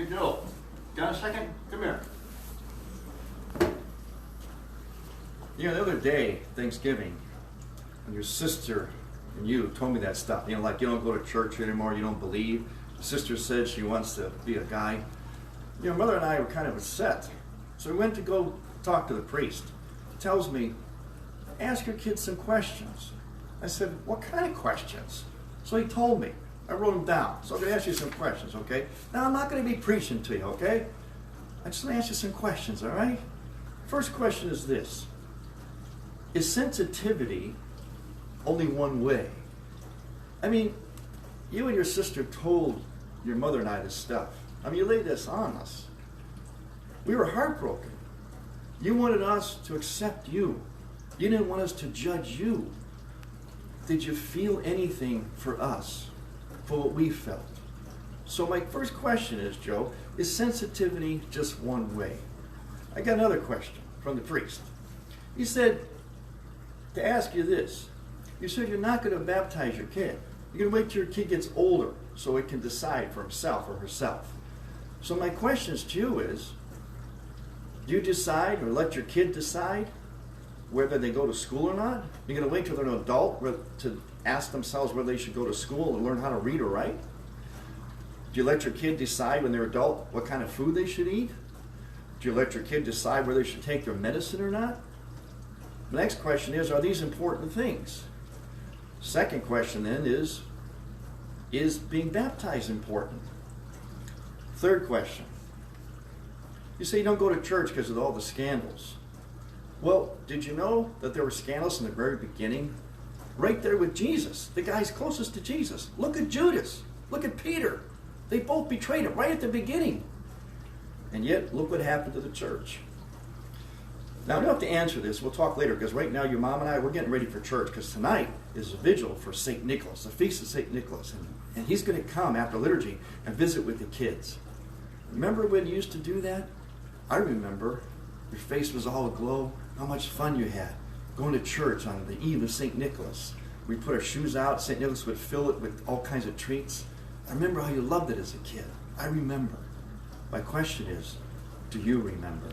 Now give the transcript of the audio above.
Hey Joe, got a second? Come here. You know, the other day, Thanksgiving, when your sister and you told me that stuff, you know, like you don't go to church anymore, you don't believe. The sister said she wants to be a guy. You know, Mother and I were kind of upset. So we went to go talk to the priest. He tells me, ask your kids some questions. I said, what kind of questions? So he told me. I wrote them down. So I'm going to ask you some questions, okay? Now, I'm not going to be preaching to you, okay? I just want to ask you some questions, all right? First question is this. Is sensitivity only one way? I mean, you and your sister told your mother and I this stuff. I mean, you laid this on us. We were heartbroken. You wanted us to accept you. You didn't want us to judge you. Did you feel anything for us, for what we felt? So my first question is, Joe, is sensitivity just one way? I got another question from the priest. He said, to ask you this, you said you're not going to baptize your kid. You're going to wait till your kid gets older so it can decide for himself or herself. So my questions to you is, do you decide or let your kid decide whether they go to school or not? You're going to wait till they're an adult to ask themselves whether they should go to school and learn how to read or write? Do you let your kid decide when they're adult what kind of food they should eat? Do you let your kid decide whether they should take their medicine or not? The next question is, are these important things? Second question then is being baptized important? Third question. You say you don't go to church because of all the scandals. Well, did you know that there were scandals in the very beginning? Right there with Jesus, the guys closest to Jesus. Look at Judas. Look at Peter. They both betrayed him right at the beginning. And yet, look what happened to the church. Now, we don't have to answer this. We'll talk later, because right now your mom and I, we're getting ready for church, because tonight is a vigil for St. Nicholas, the feast of St. Nicholas. And he's going to come after liturgy and visit with the kids. Remember when you used to do that? I remember your face was all aglow, how much fun you had going to church on the eve of St. Nicholas. We put our shoes out, St. Nicholas would fill it with all kinds of treats. I remember how you loved it as a kid. I remember. My question is, do you remember?